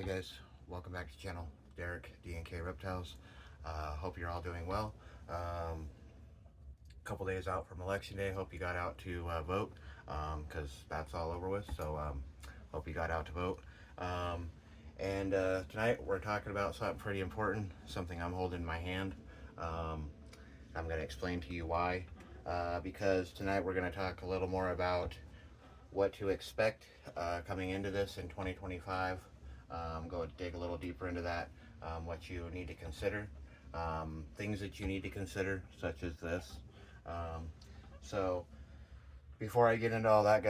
guys, welcome back to the channel. Derek, D&K Reptiles. Hope you're all doing well. Couple days out from election day. Hope you got out to vote, because that's all over with. So hope you got out to vote. And tonight we're talking about something pretty important, something I'm holding in my hand. I'm going to explain to you why, because tonight we're going to talk a little more about what to expect coming into this in 2025. Go dig a little deeper into that, what you need to consider, things that you need to consider, such as this. So before I get into all that,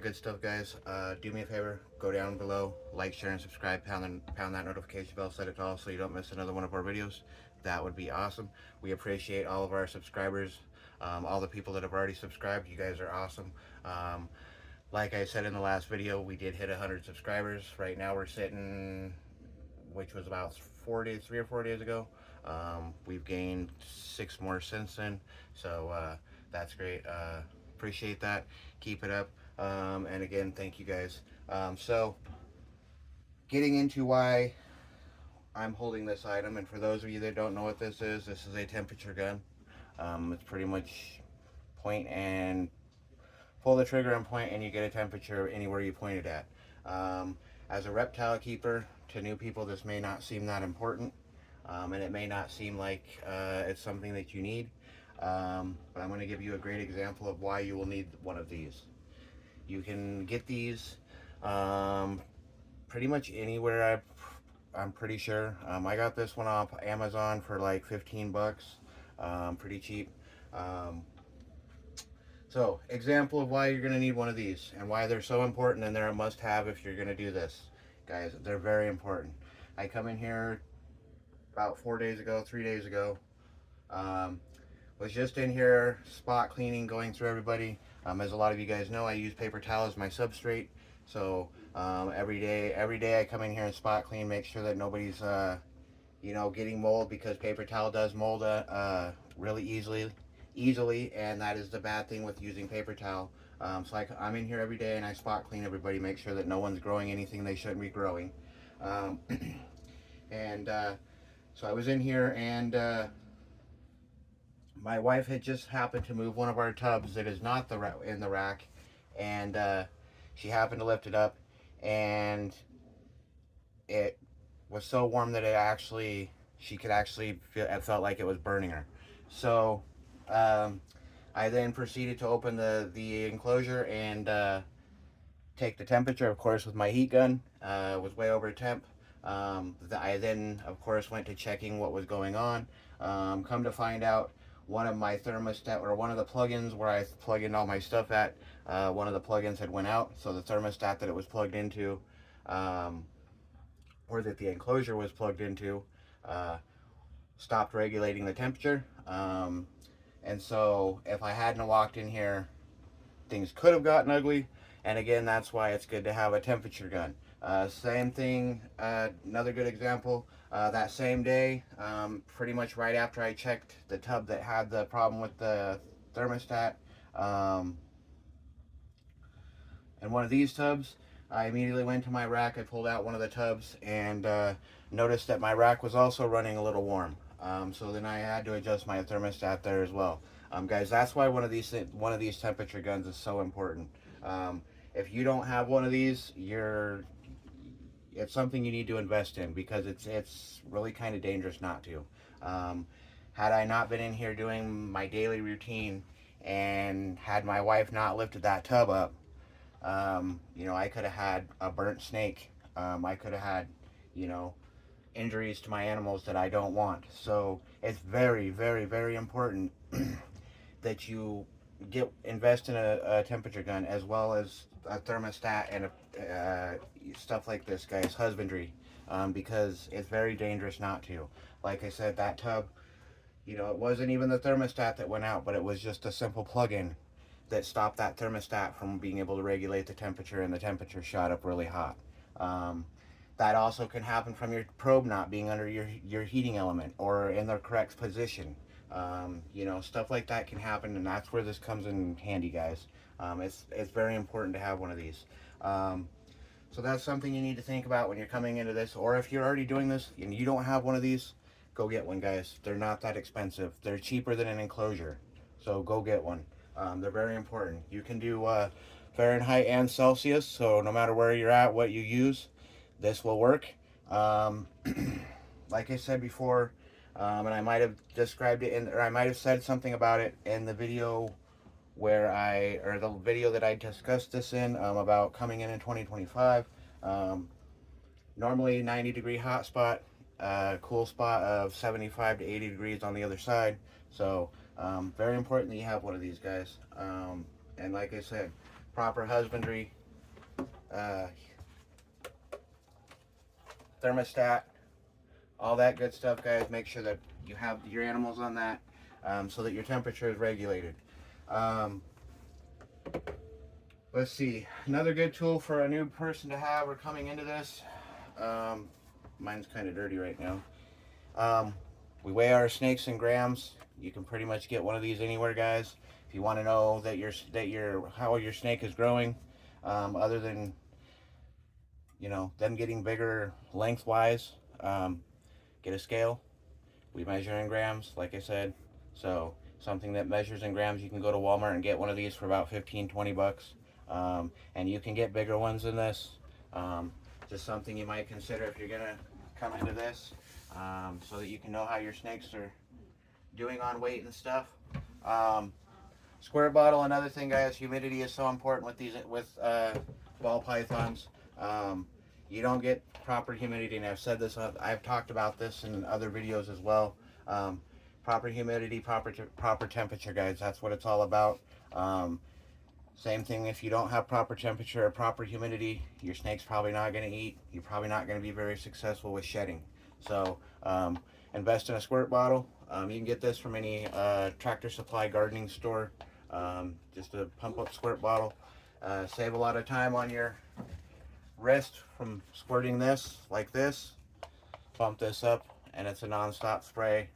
good stuff, guys, do me a favor, go down below, like, share, and subscribe. Pound that notification bell, set it to all so you don't miss another one of our videos. That would be awesome. We appreciate all of our subscribers, all the people that have already subscribed. You guys are awesome. Like I said in the last video, we did hit 100 subscribers. Right now we're sitting, which was about 3 or 4 days ago. We've gained 6 more since then, so that's great. Appreciate that. Keep it up. And again, thank you guys. So getting into why I'm holding this item, and for those of you that don't know what this is a temperature gun. It's pretty much point and pull the trigger and point, and you get a temperature anywhere you point it at. As a reptile keeper, to new people, this may not seem that important, and it may not seem like it's something that you need, but I'm going to give you a great example of why you will need one of these. You can get these pretty much anywhere, I'm pretty sure. I got this one off Amazon for like 15 bucks, pretty cheap. So, example of why you're going to need one of these and why they're so important, and they're a must-have if you're going to do this. Guys, they're very important. I come in here about 3 days ago. Was just in here spot cleaning, going through everybody. As a lot of you guys know, I use paper towel as my substrate. So every day I come in here and spot clean, make sure that nobody's getting mold, because paper towel does mold really easily, and that is the bad thing with using paper towel. So I'm in here every day and I spot clean everybody, make sure that no one's growing anything they shouldn't be growing. So I was in here, and my wife had just happened to move one of our tubs that is not in the rack, and she happened to lift it up, and it was so warm that she could actually feel, it felt like it was burning her. So I then proceeded to open the enclosure and take the temperature, of course, with my heat gun. Was way over temp. I then, of course, went to checking what was going on. Come to find out, one of my thermostat, or one of the plugins where I plug in all my stuff at, one of the plugins had went out. So the thermostat that it was plugged into, or that the enclosure was plugged into, stopped regulating the temperature. And so if I hadn't walked in here, things could have gotten ugly. And again, that's why it's good to have a temperature gun. Same thing, another good example, that same day, pretty much right after I checked the tub that had the problem with the thermostat, and one of these tubs, I immediately went to my rack. I pulled out one of the tubs and noticed that my rack was also running a little warm. So then I had to adjust my thermostat there as well. Guys, that's why one of these temperature guns is so important. If you don't have one of these, it's something you need to invest in, because it's really kind of dangerous not to. Had I not been in here doing my daily routine, and had my wife not lifted that tub up, I could have had a burnt snake. I could have had, injuries to my animals that I don't want. So it's very, very, very important that you invest in a temperature gun, as well as a thermostat and stuff like this, guys, husbandry, because it's very dangerous not to. Like I said, that tub, it wasn't even the thermostat that went out, but it was just a simple plug-in that stopped that thermostat from being able to regulate the temperature, and the temperature shot up really hot. That also can happen from your probe not being under your heating element or in the correct position. Stuff like that can happen, and that's where this comes in handy, guys. It's very important to have one of these. So that's something you need to think about when you're coming into this. Or if you're already doing this and you don't have one of these, go get one, guys. They're not that expensive. They're cheaper than an enclosure. So go get one. They're very important. You can do Fahrenheit and Celsius. So no matter where you're at, what you use, this will work. Um, like I said before, and I might have described it or I might have said something about it in the video or the video that I discussed this in, about coming in 2025. Normally 90-degree hot spot, cool spot of 75 to 80 degrees on the other side. So very important that you have one of these, guys. And like I said, proper husbandry, uh, thermostat, all that good stuff, guys. Make sure that you have your animals on that, so that your temperature is regulated. Let's see, another good tool for a new person to have or coming into this. Mine's kind of dirty right now. We weigh our snakes in grams. You can pretty much get one of these anywhere, guys. If you want to know how your snake is growing, other than them getting bigger lengthwise, get a scale. We measure in grams, like I said. So something that measures in grams, you can go to Walmart and get one of these for about 15-20 bucks. And you can get bigger ones than this. Just something you might consider if you're gonna come into this, so that you can know how your snakes are doing on weight and stuff. Squirt bottle, another thing, guys. Humidity is so important with ball pythons. You don't get proper humidity, and I've said this, I've talked about this in other videos as well. Proper humidity, proper temperature, guys. That's what it's all about. Same thing, if you don't have proper temperature or proper humidity, your snake's probably not going to eat. You're probably not going to be very successful with shedding. So invest in a squirt bottle. You can get this from any Tractor Supply gardening store. Just a pump up squirt bottle. Save a lot of time on your wrist from squirting this like this. Pump this up and it's a non-stop spray,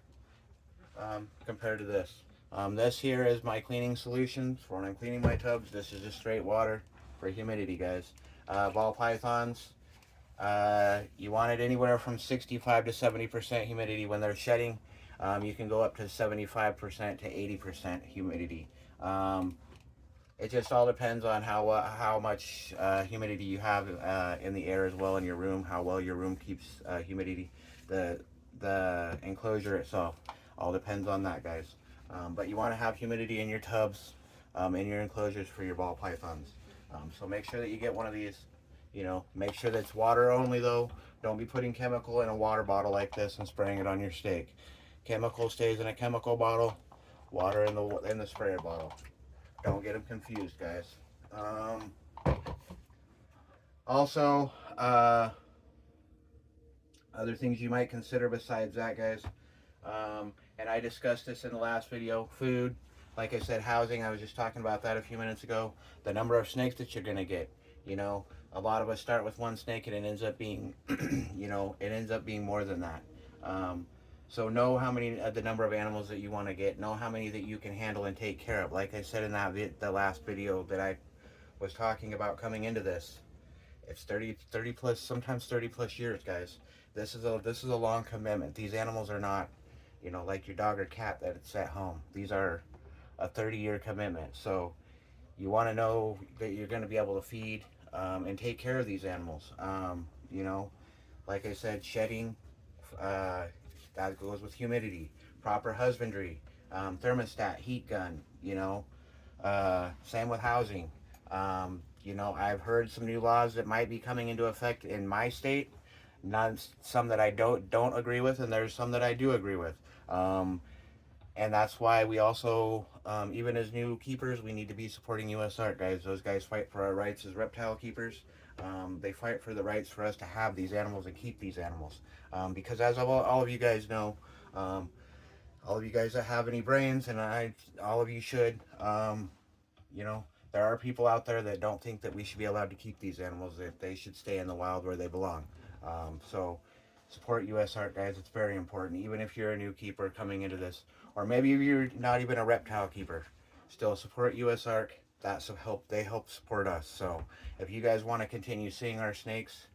compared to this. This here is my cleaning solution for when I'm cleaning my tubs. This is just straight water for humidity, guys. Ball pythons, you want it anywhere from 65 to 70% humidity when they're shedding. You can go up to 75% to 80% humidity. It just all depends on how much humidity you have in the air as well in your room, how well your room keeps humidity. The enclosure itself all depends on that, guys. But you want to have humidity in your tubs, in your enclosures for your ball pythons. So make sure that you get one of these. Make sure that it's water only, though. Don't be putting chemical in a water bottle like this and spraying it on your steak. Chemical stays in a chemical bottle, water in the sprayer bottle. Don't get them confused, guys. Also, other things you might consider besides that, guys. And I discussed this in the last video. Food, like I said, housing. I was just talking about that a few minutes ago. The number of snakes that you're gonna get. A lot of us start with one snake and it ends up being, it ends up being more than that. So know how many, the number of animals that you want to get. Know how many that you can handle and take care of. Like I said in the last video that I was talking about coming into this. It's 30 plus, sometimes 30 plus years, guys. This is a long commitment. These animals are not, like your dog or cat that it's at home. These are a 30-year commitment. So you want to know that you're going to be able to feed and take care of these animals. Like I said, shedding, that goes with humidity, proper husbandry, thermostat, heat gun, same with housing. I've heard some new laws that might be coming into effect in my state. Not some that I don't agree with, and there's some that I do agree with. And that's why we also, even as new keepers, we need to be supporting U.S. Art, guys. Those guys fight for our rights as reptile keepers. They fight for the rights for us to have these animals and keep these animals. Because as all of you guys know, all of you guys that have any brains, and all of you should, there are people out there that don't think that we should be allowed to keep these animals, that they should stay in the wild where they belong. So support U.S. Art, guys. It's very important. Even if you're a new keeper coming into this, or maybe you're not even a reptile keeper, still support U.S. Art. that's they help support us. So if you guys want to continue seeing our snakes,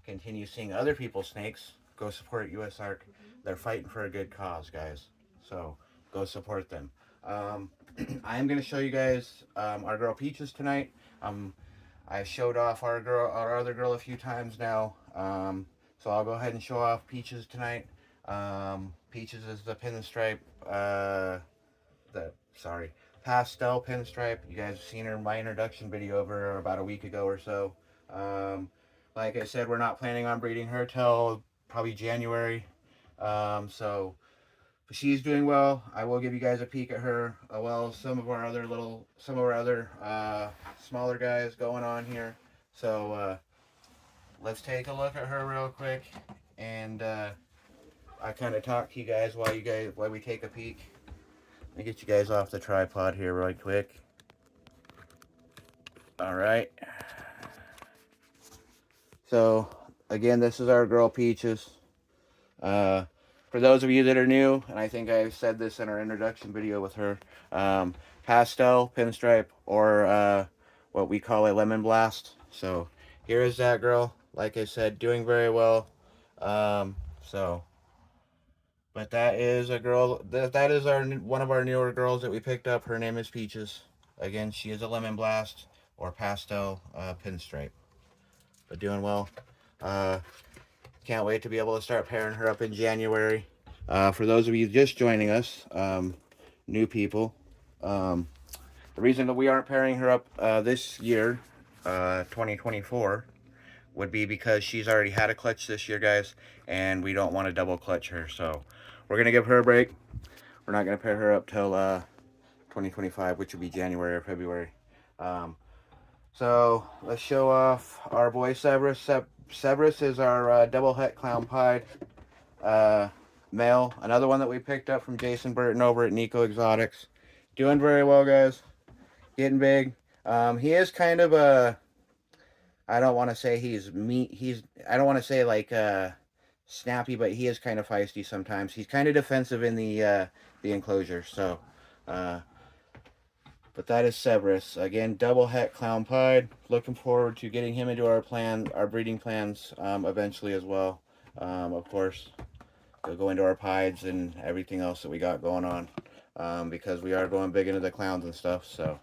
continue seeing other people's snakes, go support USARK. They're fighting for a good cause, guys. So go support them. I am going to show you guys our girl Peaches tonight. I showed off our other girl, a few times now. So I'll go ahead and show off Peaches tonight. Peaches is the pinstripe, the sorry, pastel pinstripe. You guys have seen her in my introduction video over about a week ago or so. Um, like I said, we're not planning on breeding her till probably January. So she's doing well. I will give you guys a peek at her. Well, some of our other smaller guys going on here. So let's take a look at her real quick, and I kind of talk to you guys while we take a peek. Let me get you guys off the tripod here right quick. All right. So again, this is our girl Peaches. For those of you that are new, and I think I said this in our introduction video with her, pastel, pinstripe, or what we call a lemon blast. So here is that girl. Like I said, doing very well. But that is a girl. That is one of our newer girls that we picked up. Her name is Peaches. Again, she is a lemon blast or pastel pinstripe. But doing well. Can't wait to be able to start pairing her up in January. For those of you just joining us, new people, the reason that we aren't pairing her up this year, 2024, would be because she's already had a clutch this year, guys, and we don't want to double clutch her. So we're going to give her a break. We're not going to pair her up till 2025, which will be January or February. So let's show off our boy Severus. Severus is our double het clown pied male. Another one that we picked up from Jason Burton over at Nico Exotics. Doing very well, guys. Getting big. He is kind of a, I don't want to say I don't want to say like snappy, but he is kind of feisty sometimes. He's kind of defensive in the enclosure. So, but that is Severus. Again, double het clown pied. Looking forward to getting him into our breeding plans eventually as well. Of course, we'll go into our pieds and everything else that we got going on because we are going big into the clowns and stuff. So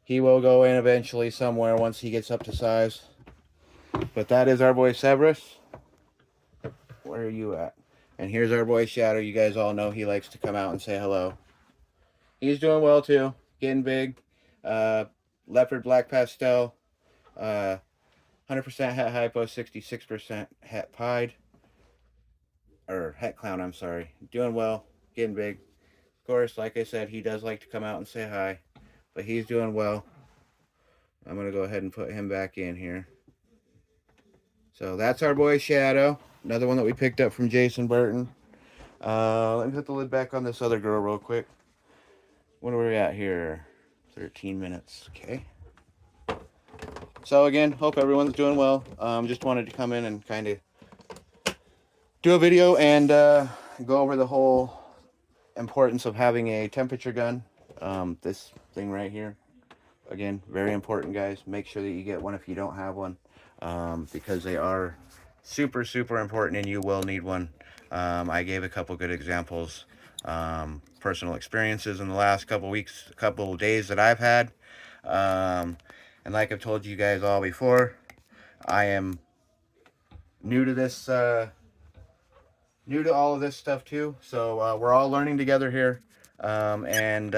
he will go in eventually somewhere once he gets up to size. But that is our boy Severus. Where are you at? And here's our boy Shadow. You guys all know he likes to come out and say hello. He's doing well too. Getting big. Leopard black pastel. 100% het hypo, 66% het pied. Or het clown, I'm sorry. Doing well. Getting big. Of course, like I said, he does like to come out and say hi. But he's doing well. I'm going to go ahead and put him back in here. So that's our boy Shadow. Another one that we picked up from Jason Burton. Let me put the lid back on this other girl real quick. What are we at here? 13 minutes. Okay. So again, hope everyone's doing well. Just wanted to come in and kind of do a video and go over the whole importance of having a temperature gun. This thing right here. Again, very important, guys. Make sure that you get one if you don't have one, because they are super, super important and you will need one. I gave a couple good examples, personal experiences in the last couple weeks, couple days that I've had. And like I've told you guys all before, I am new to this, new to all of this stuff too. So we're all learning together here, and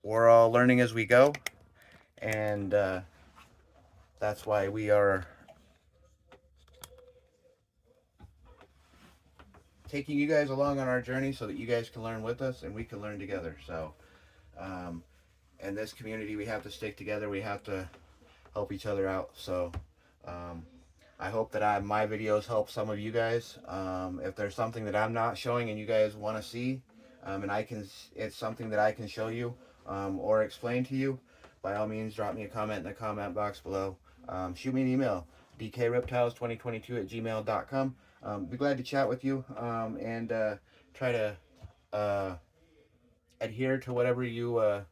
we're all learning as we go, and that's why we are taking you guys along on our journey so that you guys can learn with us and we can learn together. So in this community, we have to stick together. We have to help each other out. So I hope that my videos help some of you guys. If there's something that I'm not showing and you guys want to see, and it's something that I can show you or explain to you, by all means, drop me a comment in the comment box below. Shoot me an email, dkreptiles2022@gmail.com. Be glad to chat with you and try to adhere to whatever you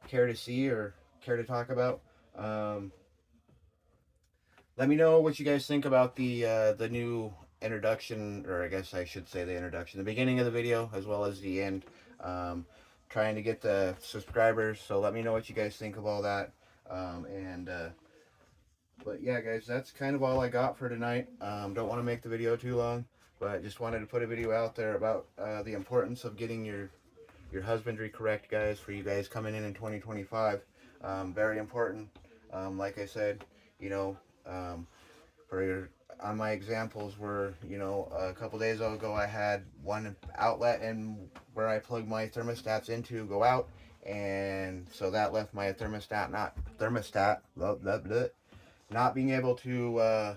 care to see or care to talk about. Um, Let me know what you guys think about the new introduction, or I guess I should say the introduction, the beginning of the video as well as the end. Um, Trying to get the subscribers, so let me know what you guys think of all that. And But yeah, guys, that's kind of all I got for tonight. Don't want to make the video too long, but just wanted to put a video out there about the importance of getting your husbandry correct, guys, for you guys coming in 2025. Very important. Like I said, you know, for your, on my examples were, a couple days ago I had one outlet and where I plug my thermostats into go out, and so that left my not being able to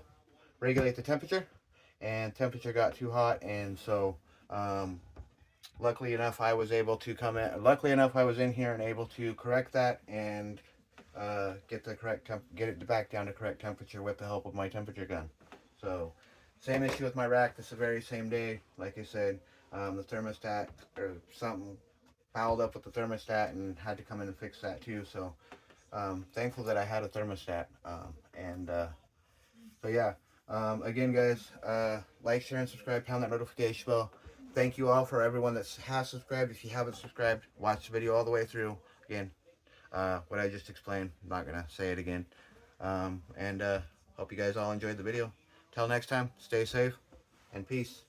regulate the temperature, and temperature got too hot, and so um, luckily enough I was able to come in. Luckily enough I was in here and able to correct that and get it back down to correct temperature with the help of my temperature gun. So same issue with my rack. This is the very same day. Like I said, the thermostat or something fouled up with the thermostat and had to come in and fix that too. So thankful that I had a thermostat. So yeah, again, guys, like, share, and subscribe. Pound that notification bell. Thank you all for everyone that has subscribed. If you haven't subscribed, watch the video all the way through. Again, what I just explained. I'm not gonna say it again. And hope you guys all enjoyed the video. Till next time, stay safe and peace.